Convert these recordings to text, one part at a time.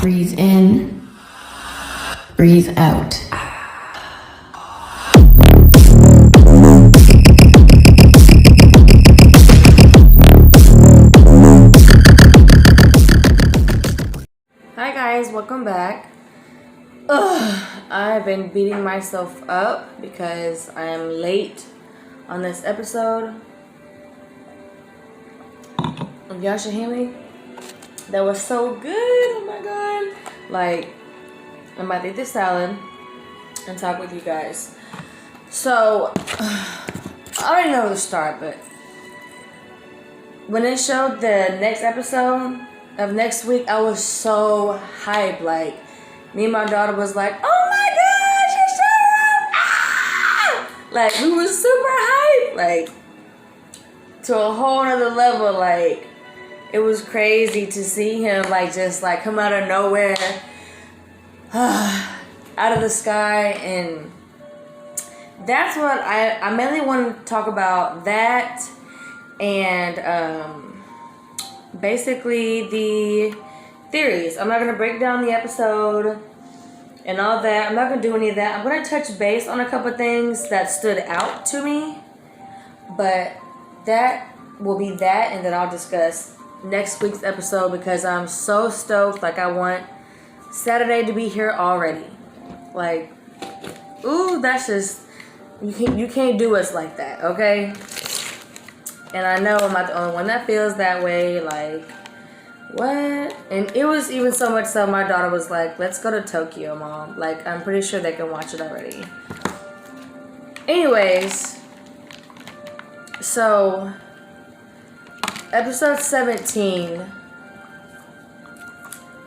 Breathe in, breathe out. Hi guys, welcome back. I've been beating myself up because I am late on this episode of Yashahime. That was so good, oh my god. Like, I'm about to eat this salad and talk with you guys. So, I already know where to start, but when it showed the next episode of next week, I was so hyped. Like, me and my daughter was like, oh my gosh, it's Sesshomaru! Like, we were super hyped. Like, to a whole nother level. Like, it was crazy to see him, like, just, like, come out of nowhere, out of the sky, and that's what I mainly want to talk about, that, and, basically the theories. I'm not going to break down the episode and all that. I'm not going to do any of that. I'm going to touch base on a couple things that stood out to me, but that will be that, and then I'll discuss next week's episode because I'm so stoked. Like, I want Saturday to be here already. Like, ooh, that's just, you can't do us like that, okay? And I know I'm not the only one that feels that way. Like, what? And it was even so much so my daughter was like, let's go to Tokyo, Mom. Like, I'm pretty sure they can watch it already. Anyways, so episode 17,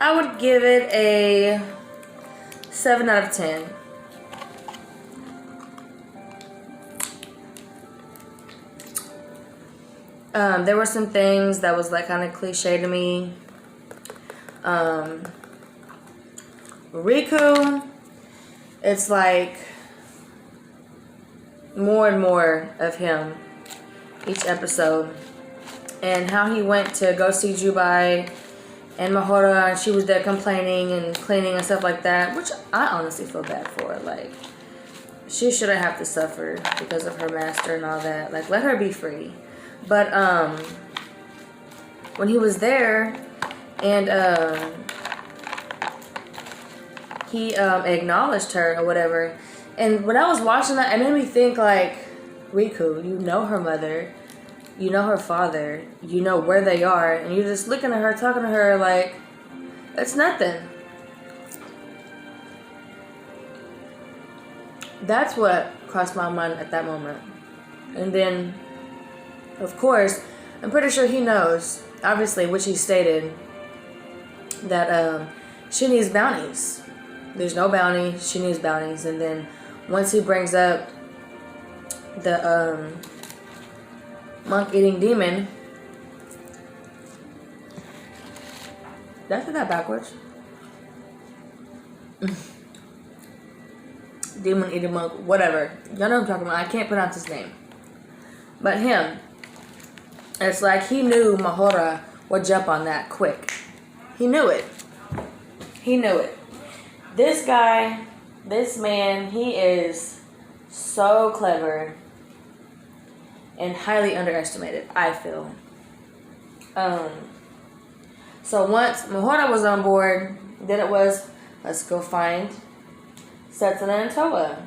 I would give it a 7 out of 10. There were some things that was like kind of cliche to me. Riku, it's like more and more of him each episode. And how he went to go see Jubai and Mahora, and she was there complaining and cleaning and stuff like that, which I honestly feel bad for. Like, she shouldn't have to suffer because of her master and all that. Like, let her be free. But when he was there and he acknowledged her or whatever, and when I was watching that, it made me think, like, Riku, you know her mother, you know her father, you know where they are, and you're just looking at her, talking to her like it's nothing. That's what crossed my mind at that moment. And then, of course, I'm pretty sure he knows, obviously, which he stated, that she needs bounties. There's no bounty, she needs bounties. And then once he brings up the monk-eating demon, did I say that backwards? Demon-eating monk, whatever. Y'all know what I'm talking about. I can't pronounce his name. But him, it's like he knew Mahora would jump on that quick. He knew it. He knew it. This guy, this man, he is so clever and highly underestimated, I feel. So once Mahora was on board, then it was, let's go find Setsuna and Toa.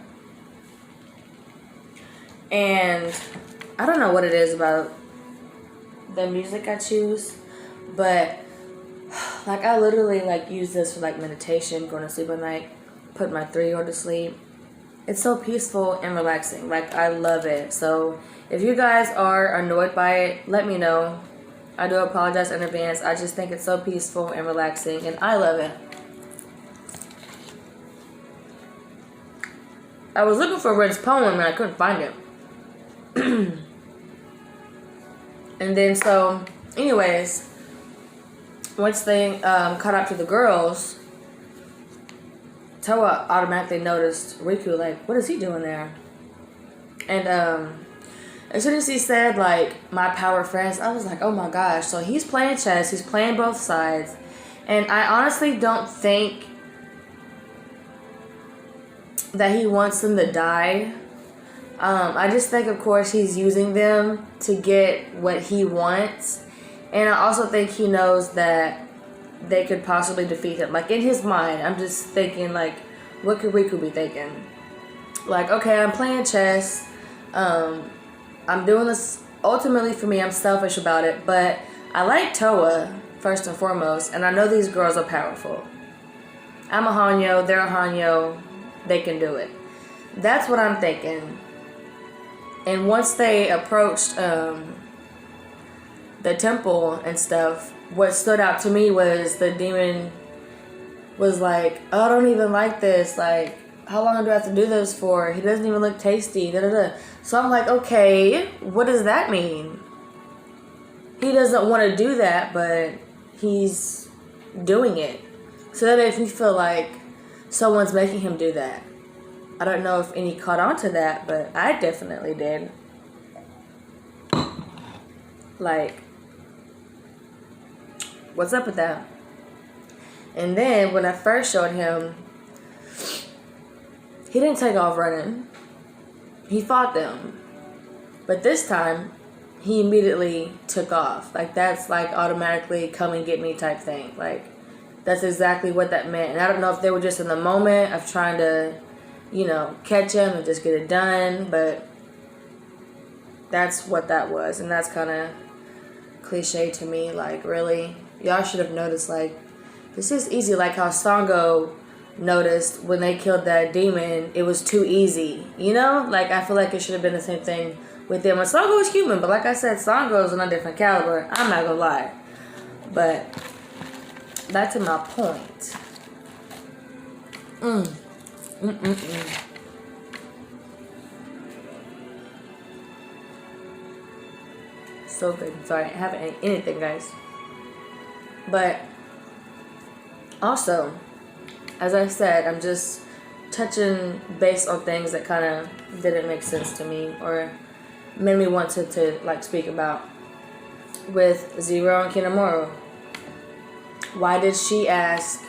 And I don't know what it is about the music I choose, but like, I literally like use this for like meditation, going to sleep at night, put my 3-year-old to sleep. It's so peaceful and relaxing. Like, I love it. So if you guys are annoyed by it, let me know. I do apologize in advance. I just think it's so peaceful and relaxing, and I love it. I was looking for Red's poem and I couldn't find it. And then so, anyways, once they caught up to the girls, Toa automatically noticed Riku, like, what is he doing there? And as soon as he said, like, my power friends, I was like, oh my gosh. So he's playing chess, he's playing both sides, And I honestly don't think that he wants them to die. I just think, of course, he's using them to get what he wants. And I also think he knows that they could possibly defeat him. Like, in his mind, I'm just thinking, like, what could Riku be thinking? Like, okay, I'm playing chess. I'm doing this ultimately for me. I'm selfish about it. But I like Toa, first and foremost. And I know these girls are powerful. I'm a Hanyo. They're a Hanyo. They can do it. That's what I'm thinking. And once they approached the temple and stuff, what stood out to me was the demon was like, oh, I don't even like this. Like, how long do I have to do this for? He doesn't even look tasty. Da, da, da. So I'm like, okay, what does that mean? He doesn't want to do that, but he's doing it. So that makes me feel like someone's making him do that. I don't know if any caught on to that, but I definitely did. Like, what's up with that? And then when I first showed him, he didn't take off running. He fought them. But this time, he immediately took off. Like, that's like automatically come and get me type thing. Like, that's exactly what that meant. And I don't know if they were just in the moment of trying to, you know, catch him and just get it done, but that's what that was. And that's kind of cliche to me. Like, really, y'all should have noticed, like, this is easy. Like how Sango noticed when they killed that demon, it was too easy, you know? Like, I feel like it should have been the same thing with them. And Sango is human, but like I said, Sango is on a different caliber. I'm not gonna lie, but back to my point. So good. Sorry, I haven't ate anything, guys. But also, as I said, I'm just touching base on things that kind of didn't make sense to me or made me want to like speak about. With Zero and Kinemura, why did she ask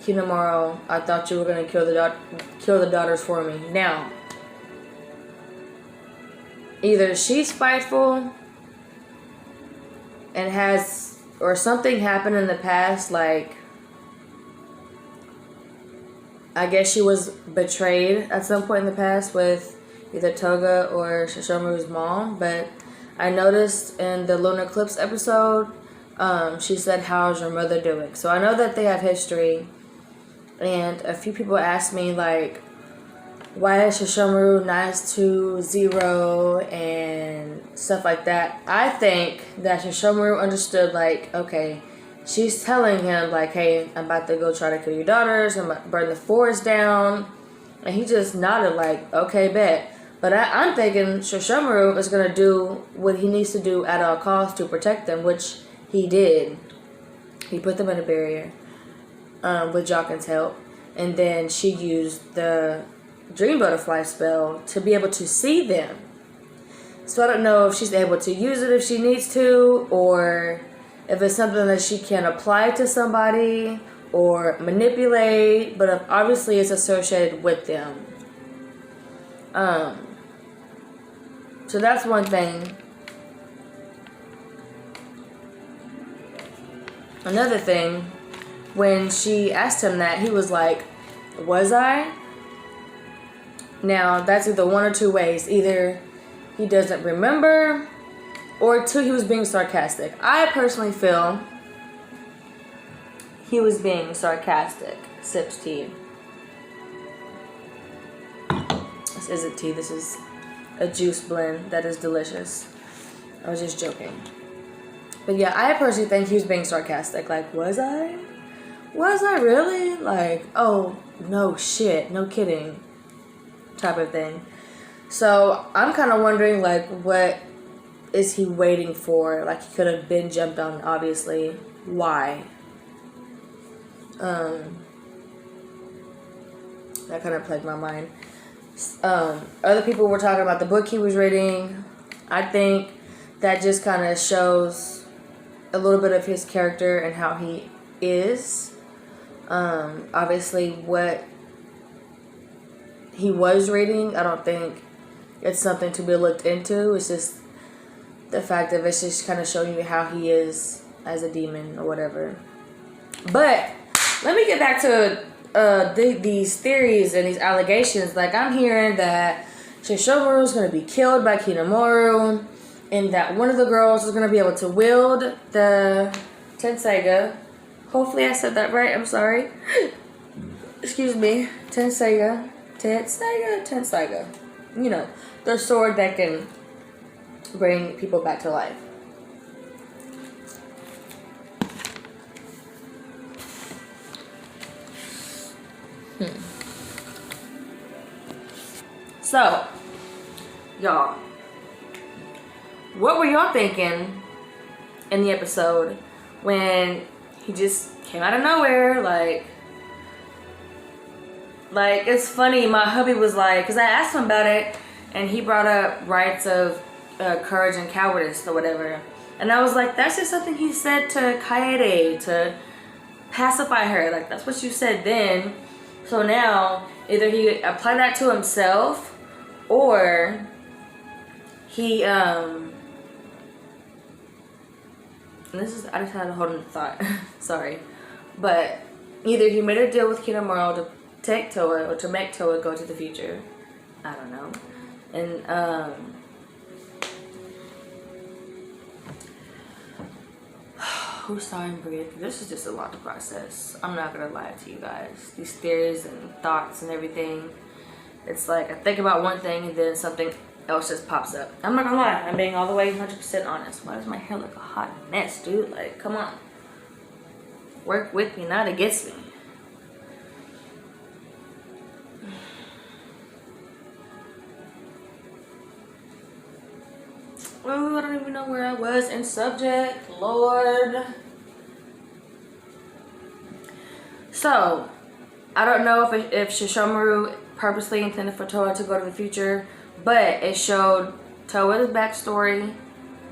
Kinemura, I thought you were gonna kill the daughters for me? Now, either she's spiteful and has, or something happened in the past, like, I guess she was betrayed at some point in the past with either Toga or Sesshomaru's mom. But I noticed in the Lunar Eclipse episode, she said, how's your mother doing? So I know that they have history. And a few people asked me, like, why is Sesshomaru nice to Zero and stuff like that. I think that Sesshomaru understood, like, okay, she's telling him, like, hey, I'm about to go try to kill your daughters, I'm about to burn the forest down. And he just nodded, like, okay, bet. But I'm thinking Sesshomaru is going to do what he needs to do at all costs to protect them, which he did. He put them in a barrier with Jockin's help. And then she used the Dream Butterfly spell to be able to see them. So I don't know if she's able to use it if she needs to, or if it's something that she can apply to somebody or manipulate, but if obviously it's associated with them. So that's one thing. Another thing, when she asked him that, he was like, was I? Now, that's either one or two ways. Either he doesn't remember, or two, he was being sarcastic. I personally feel he was being sarcastic. Sips tea. This isn't tea. This is a juice blend that is delicious. I was just joking. But yeah, I personally think he was being sarcastic. Like, was I? Was I really? Like, oh, no shit. No kidding. Type of thing. So I'm kind of wondering, like, what is he waiting for? Like, he could have been jumped on, obviously. Why? That kind of plagued my mind. Other people were talking about the book he was reading. I think that just kind of shows a little bit of his character and how he is. Obviously, what he was reading, I don't think it's something to be looked into. It's just the fact of it's just kind of showing you how he is as a demon or whatever. But let me get back to these theories and these allegations. Like, I'm hearing that Sesshomaru is going to be killed by Kinemura, and that one of the girls is going to be able to wield the Tenseiga. Hopefully I said that right. I'm sorry. Excuse me. Tenseiga. You know, the sword that can bring people back to life. So, y'all, what were y'all thinking in the episode when he just came out of nowhere? Like it's funny, my hubby was like, because I asked him about it, and he brought up rights of courage and cowardice or whatever. And I was like, that's just something he said to Kaede to pacify her. Like, that's what you said then. So now, either he applied that to himself, or he, and this is, I just had a whole other thought. Sorry. But either he made a deal with Kinemura to take Toa, or to make Toa go to the future. I don't know. And, who's sorry, breathe. This is just a lot to process. I'm not gonna lie to you guys. These theories and thoughts and everything. It's like I think about one thing and then something else just pops up. I'm not gonna lie. I'm being all the way 100% honest. Why does my hair look a hot mess, dude? Like, come on. Work with me, not against me. Oh, I don't even know where I was in subject. Lord. So, I don't know if Sesshomaru purposely intended for Toa to go to the future, but it showed Toa's backstory,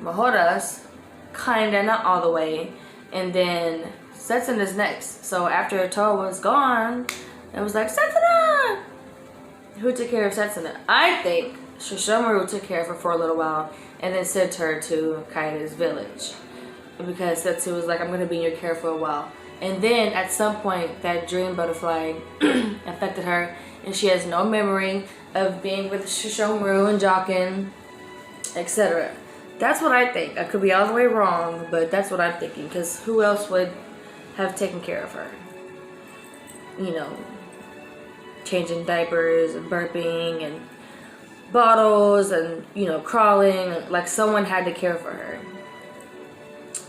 Mahora's, kinda, not all the way, and then Setsuna's next. So after Toa was gone, it was like, Setsuna! Who took care of Setsuna? I think Sesshomaru took care of her for a little while and then sent her to Kaede's village. Because Setsu was like, I'm going to be in your care for a while. And then at some point, that dream butterfly affected her, and she has no memory of being with Sesshomaru and Jokin, etc. That's what I think. I could be all the way wrong, but that's what I'm thinking. Because who else would have taken care of her? You know, changing diapers and burping and bottles and, you know, crawling. Like, someone had to care for her.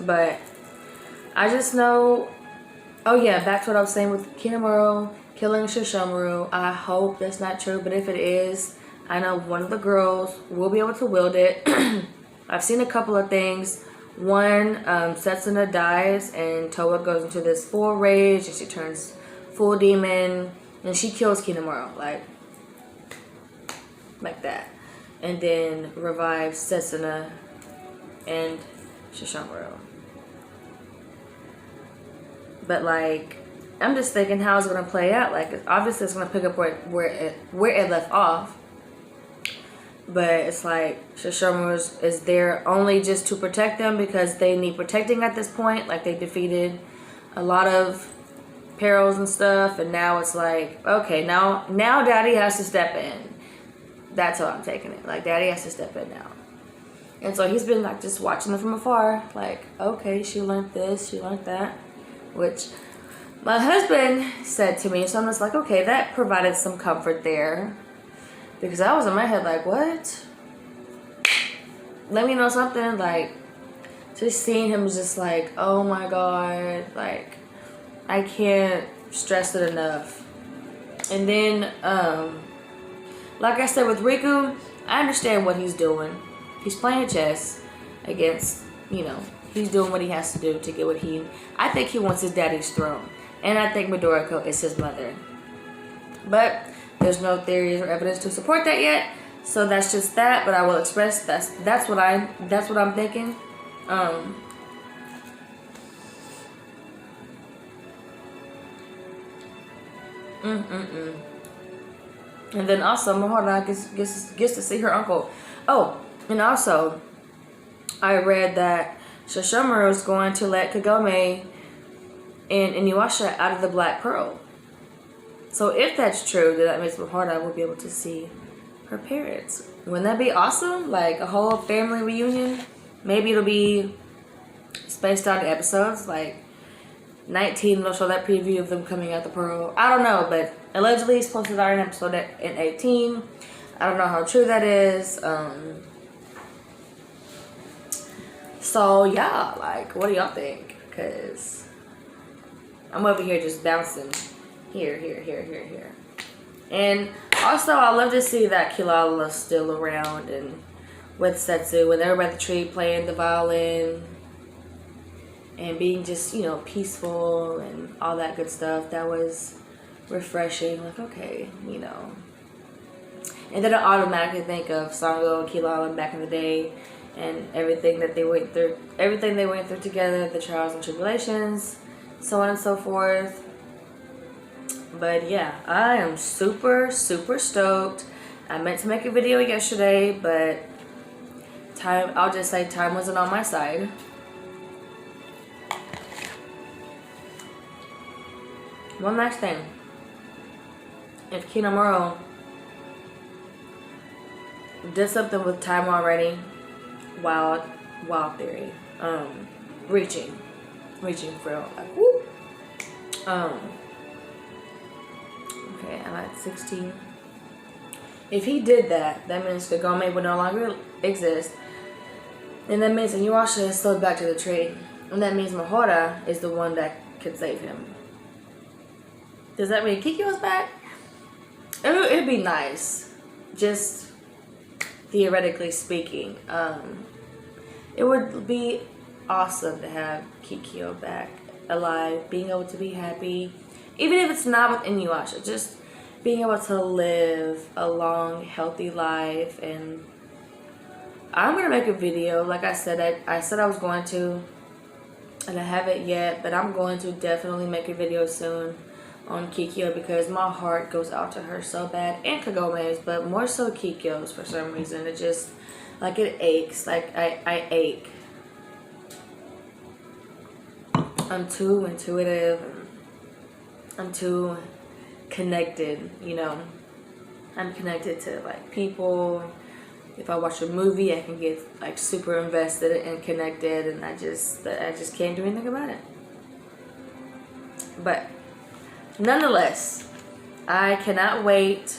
But I just know... Oh yeah, back to what I was saying with Kinemura killing Sesshomaru. I hope that's not true, but if it is, I know one of the girls will be able to wield it. I've seen a couple of things. One, Setsuna dies and Toa goes into this full rage and she turns full demon and she kills Kinemura, like that. And then revives Setsuna and Sesshomaru. But like, I'm just thinking how it's gonna play out. Like, obviously it's gonna pick up where it left off. But it's like Sesshomaru is there only just to protect them because they need protecting at this point. Like, they defeated a lot of perils and stuff, and now it's like, okay, now Daddy has to step in. That's how I'm taking it. Like, Daddy has to step in now. And so he's been like just watching them from afar. Like, okay, she learned this, she learned that. Which my husband said to me, so I'm just like, okay, that provided some comfort there. Because I was in my head like, what? Let me know something. Like, just seeing him was just like, oh my God. Like, I can't stress it enough. And then, like I said with Riku, I understand what he's doing. He's playing chess against, you know, he's doing what he has to do to get what he... I think he wants his daddy's throne. And I think Midoriko is his mother. But there's no theories or evidence to support that yet. So that's just that. But I will express that's what I'm thinking. And then also Mahara gets to see her uncle. Oh, and also I read that Sesshomaru is going to let Kagome and Inuyasha out of the Black Pearl. So if that's true, then that means Mahara will be able to see her parents. Wouldn't that be awesome? Like a whole family reunion? Maybe it'll be spaced out in episodes. Like 19 will show that preview of them coming out the Pearl. I don't know, but allegedly it's supposed to start in episode in 18. I don't know how true that is. So yeah, like what do y'all think? Because I'm over here just bouncing here. And also I love to see that Kilala's still around and with Setsu when they're by the tree playing the violin and being just, you know, peaceful and all that good stuff. That was refreshing. Like, okay, you know. And then I automatically think of Sango and Kilala back in the day and everything that they went through, together, the trials and tribulations, so on and so forth. But yeah, I am super stoked. I meant to make a video yesterday, but I'll just say time wasn't on my side. One last thing. If Kinemuro did something with time already, wild theory. Reaching for like whoop. Okay, I'm at 16. If he did that, that means Kagome would no longer exist. And that means Inuyasha is slowed back to the tree. And that means Mahara is the one that could save him. Does that mean Kikyo's back? It'd be nice. Just theoretically speaking. It would be awesome to have Kikyo back alive, being able to be happy. Even if it's not with Inuyasha, just being able to live a long, healthy life. And I'm going to make a video. Like I said, I said I was going to, and I haven't yet, but I'm going to definitely make a video soon on Kikyo because my heart goes out to her so bad, and Kagome's, but more so Kikyo's for some reason. It just, like, it aches. Like, I ache. I'm too intuitive. I'm too connected, you know. I'm connected to, like, people. If I watch a movie, I can get, like, super invested and connected, and I just can't do anything about it. But nonetheless, I cannot wait.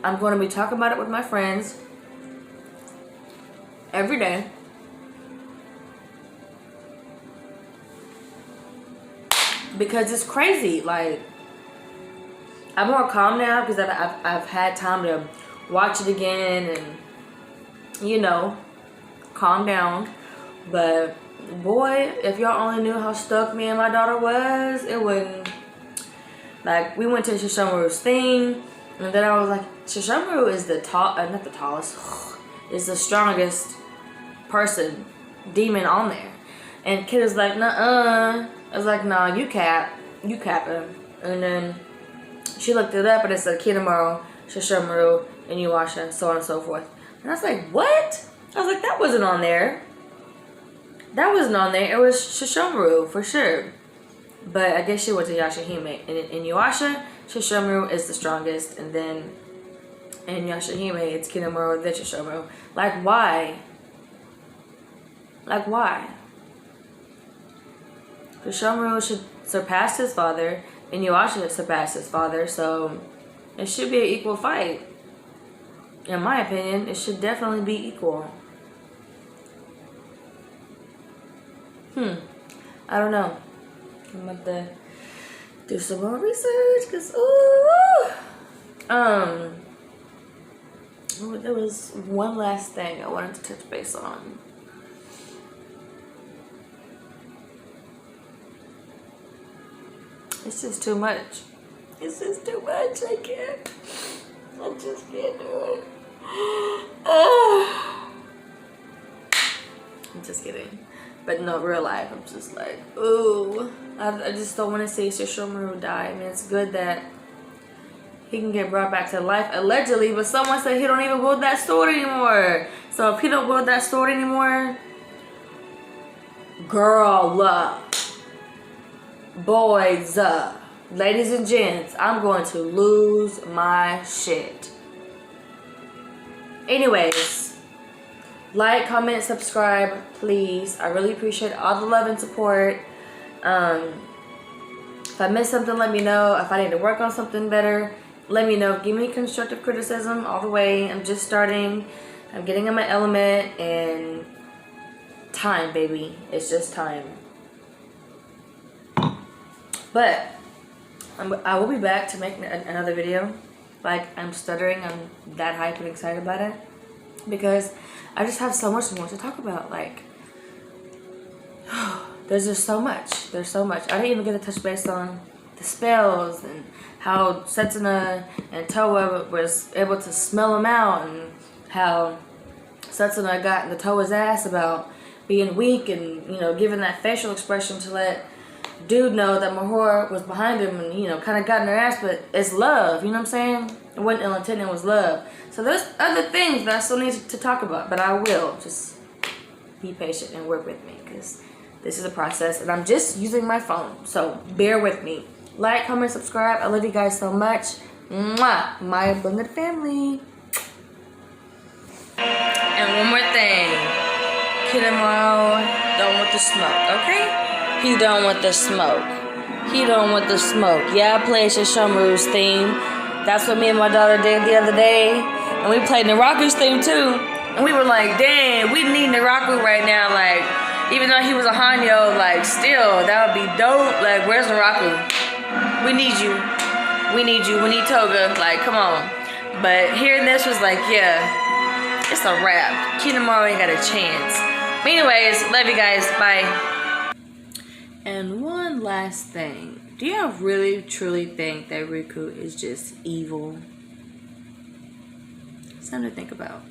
I'm going to be talking about it with my friends every day. Because it's crazy. Like, I'm more calm now because I've had time to watch it again and, you know, calm down. But boy, if y'all only knew how stuck me and my daughter was, it wouldn't. Like, we went to Sesshomaru's thing, and then I was like, Sesshomaru is not the tallest, is the strongest demon on there. And kid was like, nuh-uh. I was like, nah, you capping. And then she looked it up and it said Kinemuro, Sesshomaru, Inuyasha, so on and so forth. And I was like, what? I was like, that wasn't on there. That wasn't on there. It was Sesshomaru for sure. But I guess she went to Yashahime. And in Inuyasha, Sesshomaru is the strongest. And then in Yashahime, it's Kinemuro, then Sesshomaru. Like, why? Like, why? Sesshomaru should surpass his father. Inuyasha surpassed his father. So it should be an equal fight. In my opinion, it should definitely be equal. I don't know. I'm about to do some more research because there was one last thing I wanted to touch base on. It's just too much. It's just too much. I just can't do it. I'm just kidding. But no, real life, I'm just like, ooh, I just don't want to see Sesshomaru die. I mean, it's good that he can get brought back to life, allegedly, but someone said he don't even wield that sword anymore. So if he don't wield that sword anymore, girl, boys, ladies and gents, I'm going to lose my shit. Anyways, like, comment, subscribe, please. I really appreciate all the love and support. If I missed something, let me know. If I need to work on something better, let me know. Give me constructive criticism all the way. I'm just starting. I'm getting in my element, and time, baby. It's just time. But I will be back to make another video. Like, I'm stuttering. I'm that hyped and excited about it because I just have so much more to talk about. Like, there's just so much. There's so much. I didn't even get to touch base on the spells and how Setsuna and Towa was able to smell them out, and how Setsuna got into Towa's ass about being weak and, you know, giving that facial expression to let dude know that Mahora was behind him, and, you know, kind of got in her ass, but it's love, you know what I'm saying? It wasn't ill intent, it was love. So there's other things that I still need to talk about, but I will. Just be patient and work with me, because this is a process, and I'm just using my phone, so bear with me. Like, comment, subscribe. I love you guys so much. Mwah! My blended family. And one more thing. Kinemaro don't want the smoke, okay? He don't want the smoke. He don't want the smoke. Yeah, I played Sesshomaru's theme. That's what me and my daughter did the other day. And we played Naraku's theme too. And we were like, dang, we need Naraku right now. Like, even though he was a Hanyo, like, still, that would be dope. Like, where's Naraku? We need you. We need you. We need Toga. Like, come on. But hearing this was like, yeah, it's a wrap. Kinemaro ain't got a chance. But anyways, love you guys. Bye. And one last thing. Do y'all really, truly think that Riku is just evil? Something to think about.